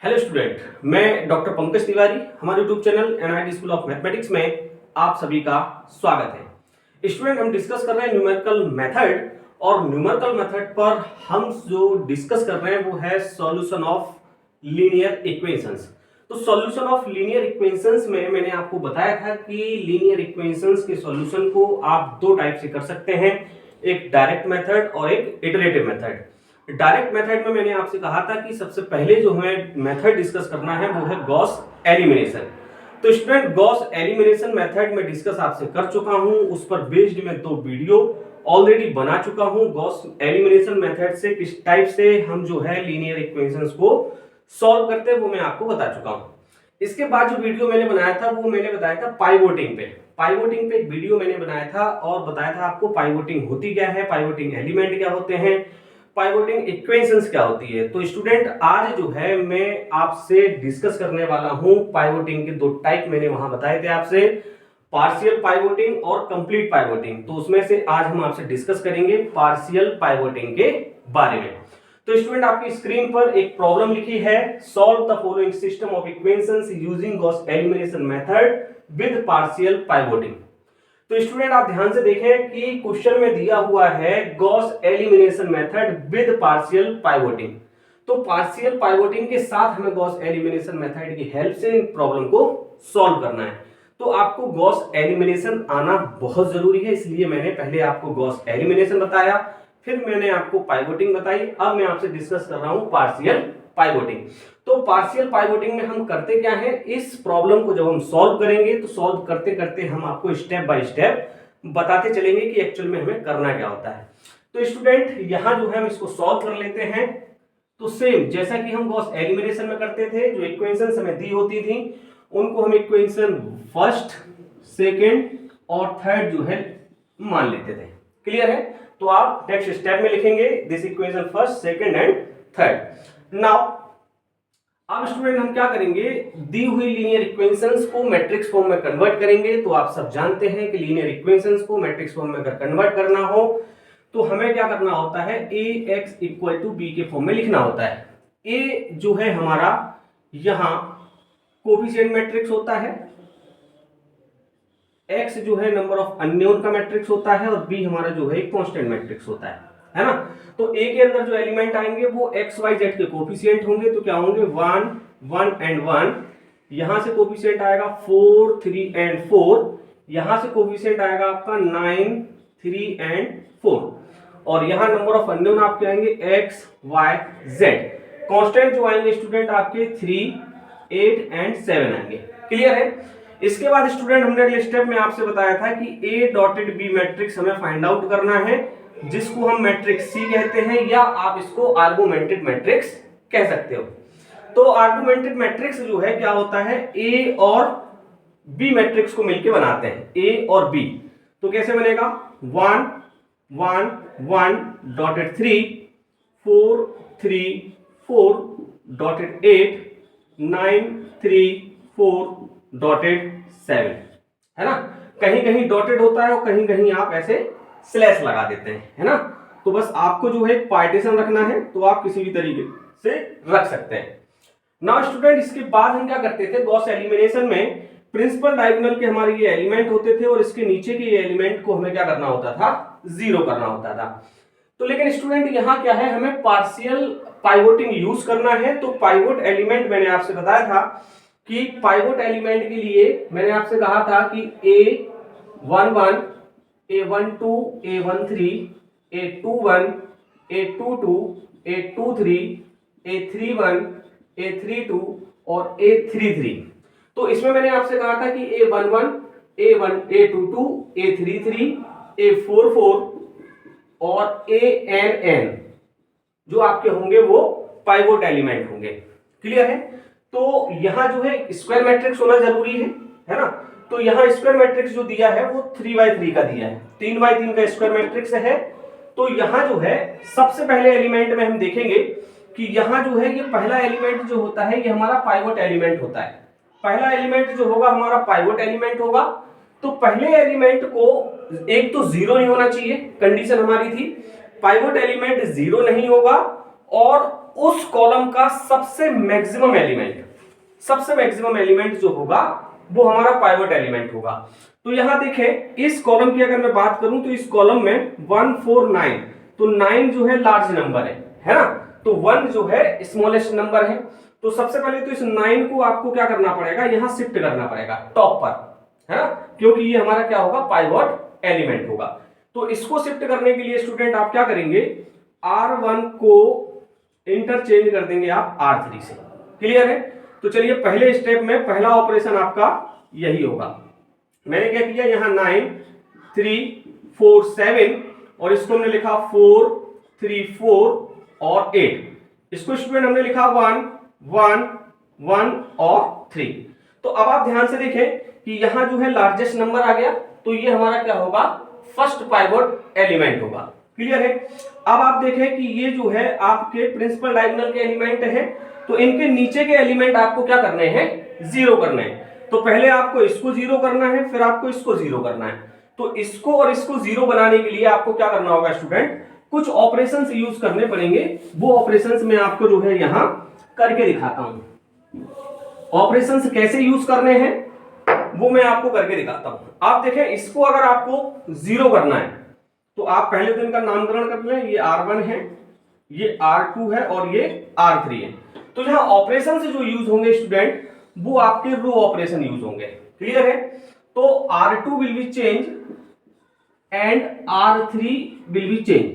Hello student, मैं doctor Pankaj Tiwari. हमारे YouTube channel NIT school of mathematics में आप सभी का स्वागत है। स्टूडेंट, हम डिस्कस कर रहे हैं न्यूमेरिकल मेथड, और न्यूमेरिकल मेथड पर हम जो डिस्कस कर रहे हैं वो है सॉल्यूशन ऑफ लीनियर इक्वेशंस। तो सॉल्यूशन ऑफ लीनियर इक्वेशंस में मैंने आपको बताया था कि लीनियर इक्वेशंस के सॉल्यूशन को आप दो टाइप से कर सकते हैं, एक डायरेक्ट मेथड और एक इटरेटिव मेथड। डायरेक्ट मेथड में मैंने आपसे कहा था कि सबसे पहले जो हमें मेथड डिस्कस करना है वो है गॉस एलिमिनेशन। तो स्टूडेंट, गॉस एलिमिनेशन मेथड में डिस्कस आपसे कर चुका हूं, उस पर बेस्ड में 2 वीडियो ऑलरेडी बना चुका हूं। गॉस एलिमिनेशन मेथड से किस टाइप से हम जो है लीनियर इक्वेशंस को सॉल्व करते हैं वो मैं आपको बता चुका हूं। इसके बाद जो वीडियो मैंने बनाया था वो मैंने बताया था पाइवोटिंग पे एक वीडियो मैंने बनाया था और बताया था आपको पाइवोटिंग होती क्या है, पाइवोटिंग एलिमेंट क्या होते हैं, पाइवोटिंग इक्वेशंस क्या होती है। तो स्टूडेंट, आज जो है मैं आपसे डिस्कस करने वाला हूं पाइवोटिंग के 2 टाइप मैंने वहां बताए थे आपसे, पार्शियल पाइवोटिंग और कंप्लीट पाइवोटिंग। तो उसमें से आज हम आपसे डिस्कस करेंगे पार्शियल पाइवोटिंग के बारे में। तो स्टूडेंट, आपकी स्क्रीन पर एक प्रॉब्लम लिखी है, solve the following system of equations using Gauss elimination method with partial pivoting. तो स्टूडेंट, आप ध्यान से देखें कि क्वेश्चन में दिया हुआ है Gauss elimination method with partial pivoting. तो पार्शियल पाइवोटिंग के साथ हमें गॉस एलिमिनेशन मेथड की हेल्प से इन प्रॉब्लम को सॉल्व करना है। तो आपको गॉस एलिमिनेशन आना बहुत जरूरी है, इसलिए मैंने पहले आपको गॉस एलिमिनेशन बताया, फिर मैंने आपको पाइवोटिंग बताई। अब मैं आपसे डिस्कस कर रहा हूं पार्शियल पाइवोटिंग। तो पार्शियल पाइवोटिंग में हम करते क्या है, इस प्रॉब्लम को जब हम सॉल्व करेंगे तो सॉल्व करते करते हम आपको स्टेप बाय स्टेप बताते चलेंगे कि एक्चुअल में हमें करना क्या होता है। तो स्टूडेंट, यहां जो है हम इसको सॉल्व कर लेते हैं। तो सेम जैसा कि हम गॉस एलिमिनेशन में करते थे, जो इक्वेशंस हमें दी होती थी उनको हम इक्वेशन फर्स्ट, सेकेंड और थर्ड जो है मान लेते थे। क्लियर है? तो आप नेक्स्ट स्टेप में लिखेंगे this equation first, second and third. Now अब स्टूडेंट हम क्या करेंगे, दी हुई लीनियर इक्वेशंस को मैट्रिक्स फॉर्म में कन्वर्ट करेंगे। तो आप सब जानते हैं कि लीनियर इक्वेशंस को मैट्रिक्स फॉर्म में अगर कन्वर्ट करना हो तो हमें क्या करना होता है, ax इक्वल टू बी के फॉर्म में लिखना होता है। a जो है हमारा यहां कोफिशिएंट मैट्रिक्स होता है, x जो है नंबर ऑफ अननोन का मैट्रिक्स होता है और b हमारा जो है एक कांस्टेंट मैट्रिक्स होता है ना। तो a के अंदर जो एलिमेंट आएंगे वो x y z के कोफिशिएंट होंगे। तो क्या होंगे, 1 1 एंड 1। यहां से कोफिशिएंट आएगा 4 3 एंड 4। यहां से कोफिशिएंट आएगा आपका 9 3 एंड 4। और यहां नंबर ऑफ अननोन आपके आएंगे x y z। कांस्टेंट जो आएंगे स्टूडेंट आपके 3 8 एंड 7 आएंगे। क्लियर है? इसके बाद स्टूडेंट हमने अगले स्टेप में आपसे बताया था कि A डॉटेड B मैट्रिक्स हमें फाइंड आउट करना है, जिसको हम मैट्रिक्स C कहते हैं, या आप इसको आर्गुमेंटेड मैट्रिक्स कह सकते हो। तो आर्गुमेंटेड मैट्रिक्स जो है क्या होता है, A और B मैट्रिक्स को मिलकर बनाते हैं, A और B। तो कैसे बनेगा, 1 1 1 डॉटेड 3 4 3 4 डॉटेड 8 9 3 4 डॉटेड 7, है ना। कहीं कहीं डॉटेड होता है और कहीं कहीं आप ऐसे स्लैश लगा देते हैं, है ना। तो बस आपको जो है पार्टीशन रखना है, तो आप किसी भी तरीके से रख सकते हैं। नाउ स्टूडेंट, इसके बाद हम क्या करते थे, गॉस एलिमिनेशन में प्रिंसिपल डायगोनल के हमारे ये एलिमेंट होते थे और इसके नीचे के ये एलिमेंट को हमें क्या करना होता था, 0 करना होता था। तो लेकिन स्टूडेंट यहाँ क्या है, हमें पार्शियल पाइवोटिंग यूज करना है। तो पाइवोट एलिमेंट मैंने आपसे बताया था कि पाइवोट एलिमेंट के लिए मैंने आपसे कहा था कि A11 A12 A13 A21 A22 A23 A31 A32 और A33। तो इसमें मैंने आपसे कहा था कि A11 A1 A22 A33 A44 और ANN जो आपके होंगे वो पाइवोट एलिमेंट होंगे। क्लियर है? तो यहां जो है स्क्वायर मैट्रिक्स होना जरूरी है ना। तो यहां स्क्वायर मैट्रिक्स जो दिया है वो 3x3 का दिया है, 3x3 का स्क्वायर मैट्रिक्स है। तो यहां जो है सबसे पहले एलिमेंट में हम देखेंगे कि यहां जो है ये पहला एलिमेंट जो होता है ये हमारा पाइवोट एलिमेंट होता है। पहला एलिमेंट जो होगा हमारा पाइवोट एलिमेंट होगा। तो पहले एलिमेंट को एक तो 0 नहीं होना चाहिए, कंडीशन हमारी थी पाइवोट एलिमेंट 0 नहीं होगा, और उस कॉलम का सबसे मैक्सिमम एलिमेंट जो होगा वो हमारा पाइवट एलिमेंट होगा। तो यहां देखें इस कॉलम की अगर मैं बात करूं तो इस कॉलम में 149, तो 9 जो है लार्ज नंबर है ना, तो 1 जो है स्मॉलेस्ट नंबर है। तो सबसे पहले तो इस 9 को आपको क्या करना पड़ेगा, यहां शिफ्ट करना पड़ेगा टॉप पर, है ना, क्योंकि ये हमारा क्या होगा, पाइवट एलिमेंट होगा। तो इसको शिफ्ट करने के लिए स्टूडेंट आप क्या करेंगे, R1 को इंटरचेंज कर देंगे आप R3 से। क्लियर है? तो चलिए पहले स्टेप में पहला ऑपरेशन आपका यही होगा। मैंने क्या किया, यहाँ 9 3 4 7 और इसको हमने लिखा 4 3 4 और 8। इसको स्टूडेंट हमने लिखा 1 1 1 और 3। तो अब आप ध्यान से देखें कि यहां जो है लार्जेस्ट नंबर आ गया, तो ये हमारा क्या होगा, फर्स्ट पाइवट एलिमेंट होगा। क्लियर है? अब आप देखें कि ये जो है आपके प्रिंसिपल डायगोनल के एलिमेंट है, तो इनके नीचे के एलिमेंट आपको क्या करने हैं, जीरो करने हैं। तो पहले आपको इसको जीरो करना है, फिर आपको इसको जीरो करना है। तो इसको और इसको जीरो बनाने के लिए आपको क्या करना होगा स्टूडेंट, कुछ ऑपरेशंस यूज करने पड़ेंगे। वो ऑपरेशंस मैं आपको जो है यहां करके दिखाता हूं। ऑपरेशंस कैसे यूज करने हैं वो मैं आपको करके दिखाता हूं। आप देखें, इसको अगर आपको जीरो करना है तो आप पहले तो इनका नामकरण कर लें, ये R1 है, ये R2 है और ये R3 है। तो यहां ऑपरेशन से जो यूज होंगे स्टूडेंट, वो आपके रो ऑपरेशन यूज होंगे। क्लियर है? तो R2 will be change and R3 will be change,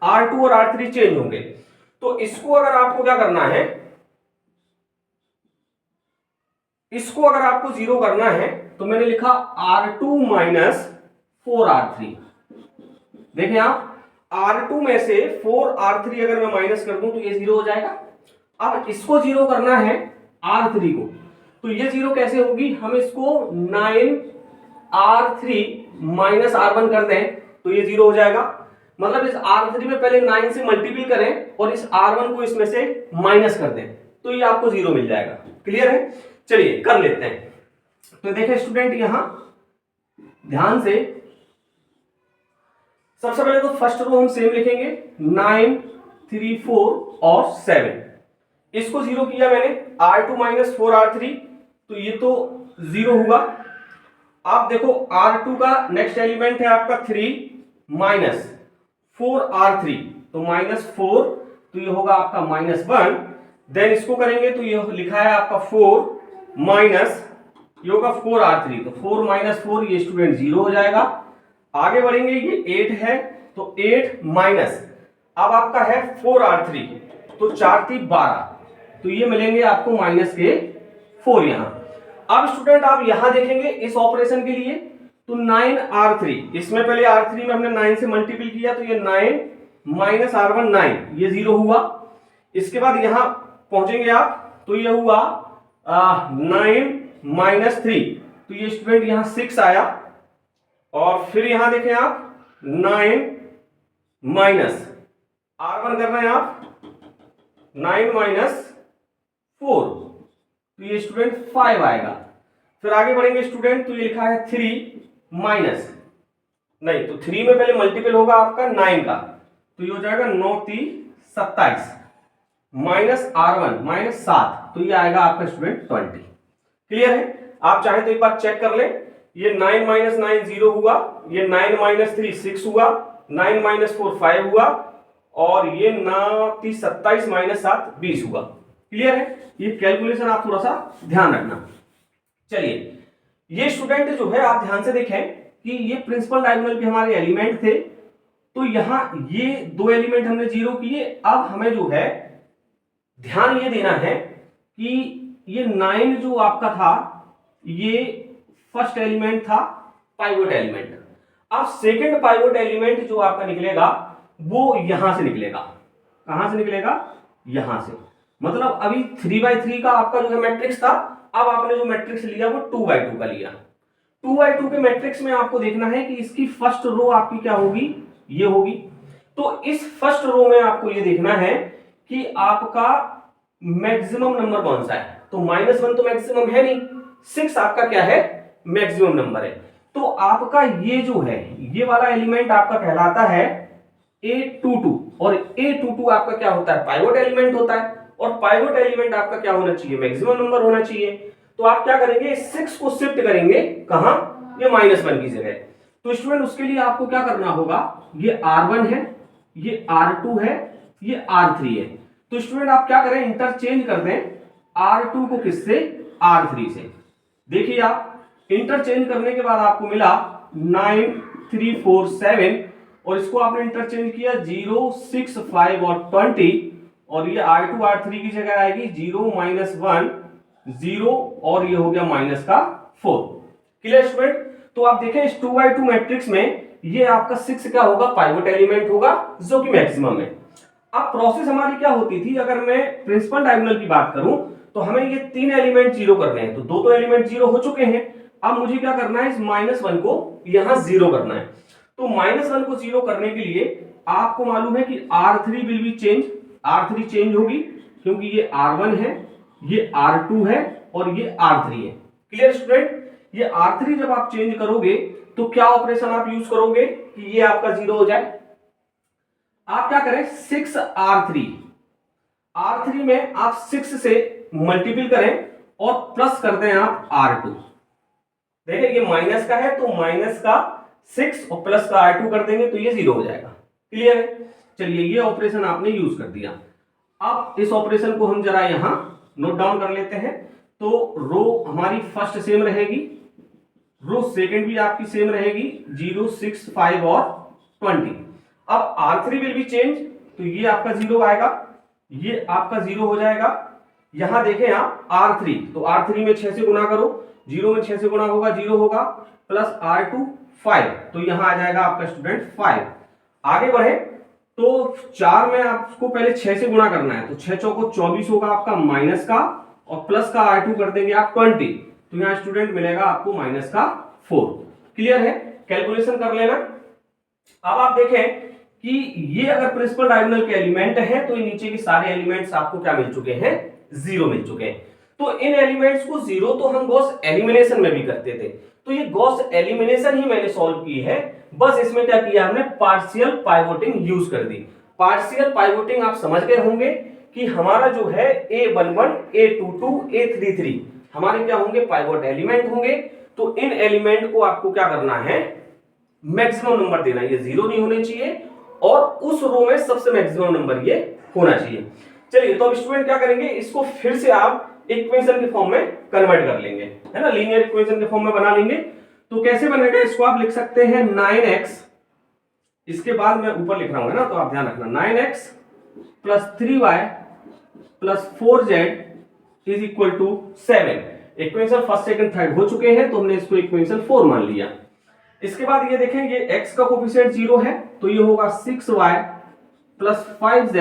R2 और R3 चेंज होंगे। तो इसको अगर आपको क्या करना है, इसको अगर आपको जीरो करना है तो मैंने लिखा R2 माइनस 4R3। देखें आप, R2 में से 4R3 अगर मैं माइनस कर दूं तो ये जीरो हो जाएगा। अब इसको जीरो करना है R3 को, तो ये जीरो कैसे होगी, हम इसको 9R3 माइनस R1 कर दें तो ये जीरो हो जाएगा। मतलब इस R3 में पहले 9 से मल्टीपल करें और इस R1 को इसमें से माइनस कर दें तो ये आपको जीरो मिल जाएगा। क्लियर है? चलिए कर लेते हैं। तो देखें स्टूडेंट, यहां ध्यान से सबसे पहले तो फर्स्ट रो हम सेम लिखेंगे, 9 3 4 और 7। इसको जीरो किया मैंने, R2 माइनस 4R3, तो ये तो जीरो हुआ। आप देखो R2 का नेक्स्ट एलिमेंट है आपका 3 माइनस 4R3, तो माइनस 4, तो ये होगा आपका -1। देन इसको करेंगे तो ये लिखा है आपका 4 माइनस, ये होगा 4R3, तो 4 माइनस 4, ये स्टूडेंट जीरो हो जाएगा। आगे बढ़ेंगे, ये 8 है, तो 8 माइनस, अब आपका है 4R3, तो 4 3 12, तो ये मिलेंगे आपको माइनस के 4 यहां। अब स्टूडेंट आप यहां देखेंगे इस ऑपरेशन के लिए, तो 9R3, इसमें पहले R3 में हमने 9 से मल्टीपल किया, तो ये 9 माइनस R1 9, ये जीरो हुआ। इसके बाद यहां पहुंचेंगे आप तो ये हुआ 9 माइनस 3, तो ये स्टूडेंट यहां 6 आया। और फिर यहां देखें आप 9 माइनस R1 कर रहे हैं आप 9 माइनस 4, तो ये स्टूडेंट 5 आएगा। फिर आगे बढ़ेंगे स्टूडेंट, तो ये लिखा है 3 माइनस, नहीं तो 3 में पहले मल्टीपल होगा आपका 9 का, तो ये हो जाएगा 9 3 27 माइनस R1 माइनस 7, तो ये आएगा आपका स्टूडेंट 20। क्लियर है? आप चाहे तो एक बार चेक कर ले, ये 9 माइनस 9 0 हुआ, ये 9 माइनस 3 6 हुआ, 9 माइनस 4 5 हुआ, और ये 9 3 27 माइनस 7 20 हुआ। क्लियर है? ये कैलकुलेशन आप थोड़ा सा ध्यान रखना। चलिए, ये स्टूडेंट जो है आप ध्यान से देखें कि ये प्रिंसिपल डायगोनल के हमारे एलिमेंट थे, तो यहां ये दो एलिमेंट हमने जीरो किए। अब हमें जो है ध्यान ये देना है कि ये 9 जो आपका था, ये फर्स्ट एलिमेंट था पाइवट एलिमेंट। अब सेकंड पाइवट एलिमेंट जो आपका निकलेगा वो यहां से निकलेगा। कहां से निकलेगा? यहां से। मतलब अभी 3/3 का आपका जो है मैट्रिक्स था, अब आपने जो मैट्रिक्स लिया वो 2/2 का लिया। 2/2 के मैट्रिक्स में आपको देखना है कि इसकी फर्स्ट रो आपकी क्या होगी, ये होगी। तो इस फर्स्ट रो में आपको ये देखना है कि आपका मैक्सिमम नंबर कौन सा है। तो -1 तो मैक्सिमम है नहीं, 6 आपका क्या है, मैक्सिमम नंबर है। तो आपका ये जो है, ये वाला एलिमेंट आपका कहलाता है A22 और A22 आपका क्या होता है, पाइवोट एलिमेंट होता है, और पाइवोट एलिमेंट आपका क्या होना चाहिए, मैक्सिमम नंबर होना चाहिए। तो आप क्या करेंगे, 6 को शिफ्ट करेंगे कहां, ये -1 की जगह। तो स्टूडेंट उसके लिए आपको क्या करना होगा, ये R1 है, ये R2 है, ये R3 है। तो स्टूडेंट आप क्या करें, इंटरचेंज कर दें R2 को किससे, R3 से। देखिए आप इंटरचेंज करने के बाद आपको मिला 9 3 4 7, और इसको आपने इंटरचेंज किया 0 6 5 और 20, और ये R2 R3 की जगह आएगी 0 -1 0, और ये हो गया -4। Clear student. तो आप देखें इस 2x2 मैट्रिक्स में ये आपका 6 क्या होगा, पाइवोट एलिमेंट होगा जो कि मैक्सिमम है। अब प्रोसेस हमारी क्या होती थी, अगर मैं प्रिंसिपल डायगोनल की बात करूं तो हमें ये 3 एलिमेंट 0 करने हैं, तो 2 तो एलिमेंट 0 हो चुके हैं। अब मुझे क्या करना है, इस -1 को यहां 0 करना है। तो -1 को 0 करने के लिए आपको मालूम है कि R3 will be change, R3 change होगी क्योंकि ये R1 है, ये R2 है और ये R3 है। Clear student. ये R3 जब आप चेंज करोगे तो क्या ऑपरेशन आप यूज करोगे कि ये आपका 0 हो जाए, आप क्या करें 6R3, R3 में आप 6 से मल्टीपल करें और प्लस कर दें आप R2। देखिए ये माइनस का है तो माइनस का 6 और प्लस का R2 कर देंगे तो ये 0 हो जाएगा। क्लियर है। चलिए ये ऑपरेशन आपने यूज कर दिया। अब इस ऑपरेशन को हम जरा यहां नोट डाउन कर लेते हैं। तो रो हमारी फर्स्ट सेम रहेगी, रो सेकंड भी आपकी सेम रहेगी 0 6 5 और 20। अब R3 विल बी चेंज, तो ये आपका 0 आएगा, ये आपका 0 हो जाएगा। यहां देखें आप R3, तो R3 में 6 से गुना करो, 0 में 6 से गुना होगा 0 होगा, प्लस R2 5, तो यहां आ जाएगा आपका स्टूडेंट 5। आगे बढ़े तो 4 में आपको पहले 6 से गुणा करना है, तो 6 चौको 24 होगा आपका माइनस का, और प्लस का R2 कर देंगे आप 20, तो यहां स्टूडेंट मिलेगा आपको -4। क्लियर है, कैलकुलेशन कर लेना। अब आप देखें कि ये अगर प्रिंसिपल डायगोनल के एलिमेंट है तो ये नीचे के सारे एलिमेंट्स आपको क्या मिल चुके हैं, 0 मिल चुके हैं। तो इन एलिमेंट्स को 0 तो हम गॉस एलिमिनेशन में भी करते थे, तो ये गॉस एलिमिनेशन ही मैंने सॉल्व की है। बस इसमें क्या किया हमने, पार्शियल पाइवोटिंग यूज कर दी। पार्शियल पाइवोटिंग आप समझ गए होंगे कि हमारा जो है A11 A22 A33 हमारे क्या होंगे, पाइवोट एलिमेंट होंगे। तो इन एलिमेंट को आपको क्या करना है, मैक्सिमम नंबर देना, ये 0 नहीं होने चाहिए और उस रो में सबसे मैक्सिमम नंबर ये होना चाहिए। चलिए तो अब स्टूडेंट क्या करेंगे, इसको फिर से आप इक्वेशन के फॉर्म में कन्वर्ट कर लेंगे, है ना, लीनियर इक्वेशन के फॉर्म में बना लेंगे। तो कैसे बनेगा, इसको आप लिख सकते हैं 9x, इसके बाद मैं ऊपर लिख रहा हूं ना, तो आप ध्यान रखना 9x plus 3y plus 4z is equal to 7। Equation first second third हो चुके हैं तो हमने इसको इक्वेशन 4 मान लिया। इसके बाद ये देखें, ये x का कोफिशिएंट 0 है तो ये होगा 6y plus 5z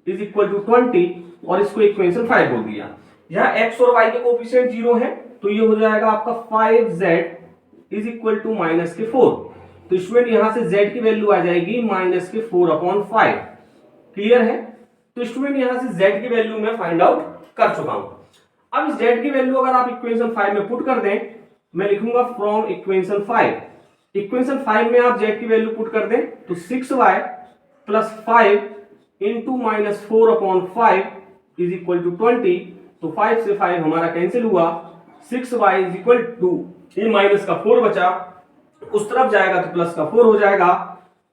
is equal to 20, और इसको इक्वेशन 5 बोल दिया। यहाँ x और y के कोफिशिएंट 0 है तो ये हो जाएगा आपका 5z इज इक्वल टू -4। तो स्टूडेंट यहां से z की वैल्यू आ जाएगी -4/5। क्लियर है। तो स्टूडेंट यहां से z की वैल्यू मैं फाइंड आउट कर चुका हूं। अब इस z की वैल्यू अगर आप इक्वेशन 5 में पुट कर दें, मैं लिखूंगा फ्रॉम इक्वेशन 5। इक्वेशन 5 में आप z की वैल्यू पुट कर दें तो 6y plus 5 into -4/5 is equal to 20। तो 5 से 5 हमारा कैंसिल हुआ, 6y इज इक्वल टू, ये माइनस का 4 बचा, उस तरफ जाएगा तो प्लस का 4 हो जाएगा,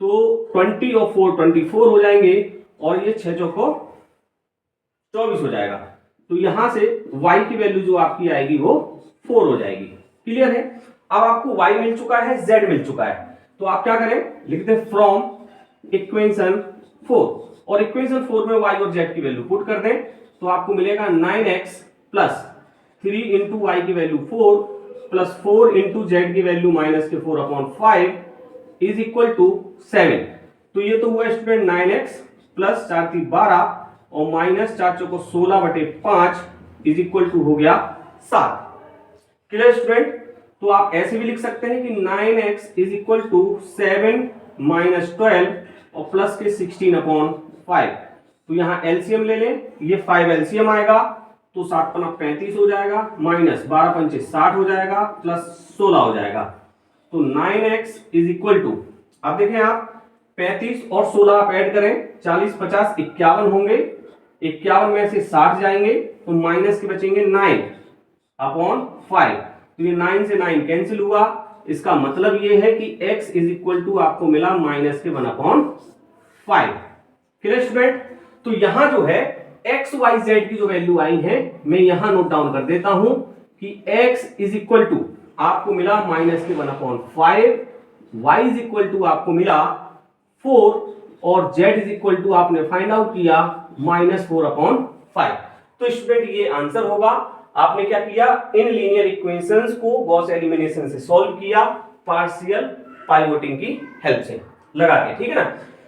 तो 20 और 4 24 हो जाएंगे, और ये 6 चौको 24 हो जाएगा। तो यहां से y की वैल्यू जो आपकी आएगी वो 4 हो जाएगी। क्लियर है। अब आपको y मिल चुका है, z मिल चुका है, तो आप क्या करें, लिखते हैं फ्रॉम इक्वेशन 4, और इक्वेशन 4 में y और z की वैल्यू पुट कर दें तो आपको मिलेगा 9x प्लस 3 इंटू वाई की वैल्यू 4 प्लस 4 इंटू जेड की वैल्यू -4/5 इज इक्वल टू 7। तो ये तो हुआ स्टूडेंट 9x प्लस 4 3 12 और -4 चौको 16/5 इज इक्वल टू हो गया 7। Clear student. तो आप ऐसे भी लिख सकते हैं कि 9x इज इक्वल टू 7 - 12 और प्लस के 16/5। तो यहां एलसीएम ले लें, ये 5 एलसीएम आएगा तो 7 पन्ना 35 हो जाएगा, -12 पंचे 60 हो जाएगा, प्लस 16 हो जाएगा। तो 9x इज इक्वल टू, अब देखें आप 35 और 16 आप ऐड करें, 40 50 51 होंगे, 51 में से 60 जाएंगे तो माइनस के बचेंगे 9 अपॉन 5, तो ये 9 से 9 कैंसिल हुआ। इसका मतलब ये है कि x इज इक्वल टू आपको मिला माइनस के 1/5। Clear student? तो यहां जो है एक्स वाई जेड की जो वैल्यू आई है मैं यहां नोट डाउन कर देता हूं कि x इज इक्वल टू आपको मिला माइनस के 1/5, y इज इक्वल टू आपको मिला 4 और z इज इक्वल टू आपने फाइंड आउट किया -4/5। तो स्टूडेंट ये आंसर होगा। आपने क्या किया, इन लीनियर इक्वेशंस को गॉस एलिमिनेशन से सॉल्व किया पार्शियल पाइवोटिंग की हेल्प से लगा के, ठीक है ना।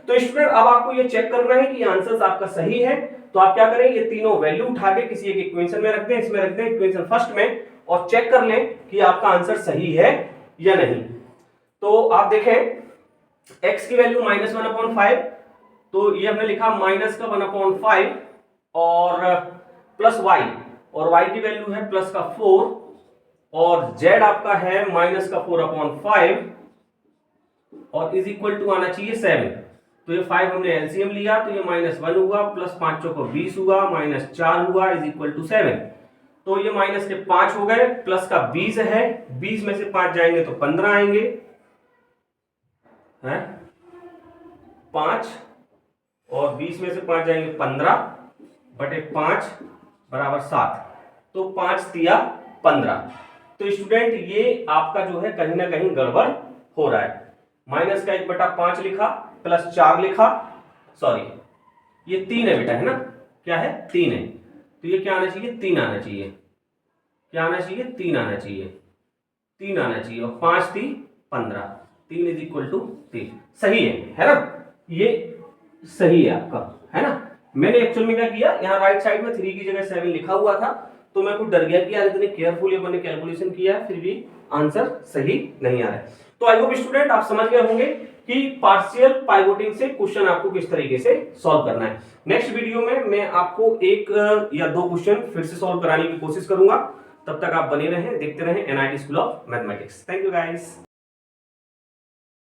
तो स्टूडेंट अब आपको ये चेक करना है कि आंसर आपका सही है, तो आप क्या करें, ये तीनों वैल्यू उठा के किसी एक इक्वेशन में रख दें, इसमें रख दें इक्वेशन फर्स्ट में, और चेक कर लें कि आपका आंसर सही है या नहीं। तो आप देखें x की वैल्यू -1/5, तो ये हमने लिखा माइनस का 1/5 और प्लस y, और y की वैल्यू है प्लस का 4 और z आपका है -4/5 और इज इक्वल टू आना चाहिए 7। तो ये 5 हमने एलसीएम लिया तो ये -1 हुआ, प्लस 5 को 20 हुआ, -4 हुआ, इज इक्वल टू 7। तो ये माइनस के 5 हो गए, प्लस का 20 है, 20 में से 5 जाएंगे तो 15 आएंगे, हैं 5 और 20 में से 5 जाएंगे 15/5 बराबर 7, तो 5 तिया 15। तो स्टूडेंट ये आपका जो है कहीं ना कहीं गड़बड़ हो रहा है। माइनस का 1/5 लिखा, प्लस 4 लिखा, सॉरी ये 3 है बेटा, है ना, क्या है 3 है, तो ये क्या आना चाहिए 3 आना चाहिए, क्या आना चाहिए 3 आना चाहिए, 3 आना चाहिए, और 5 3 15, 3 इज इक्वल टू 3, सही है ना, ये सही है आपका, है ना। मैंने एक्चुअल में क्या किया, यहाँ राइट साइड में 3 की जगह 7 लिखा हुआ था, तो मैं कुछ डर गया कि यार इतने केयरफुली मैंने कैलकुलेशन किया है फिर भी आंसर सही नहीं आ रहा है। तो आई होप स्टूडेंट आप समझ गए होंगे कि पार्शियल पाइवोटिंग से क्वेश्चन आपको किस तरीके से सॉल्व करना है। नेक्स्ट वीडियो में मैं आपको 1 या 2 क्वेश्चन फिर से सॉल्व कराने की कोशिश करूंगा। तब तक आप बने रहें, देखते रहें NIT school of mathematics. Thank you guys.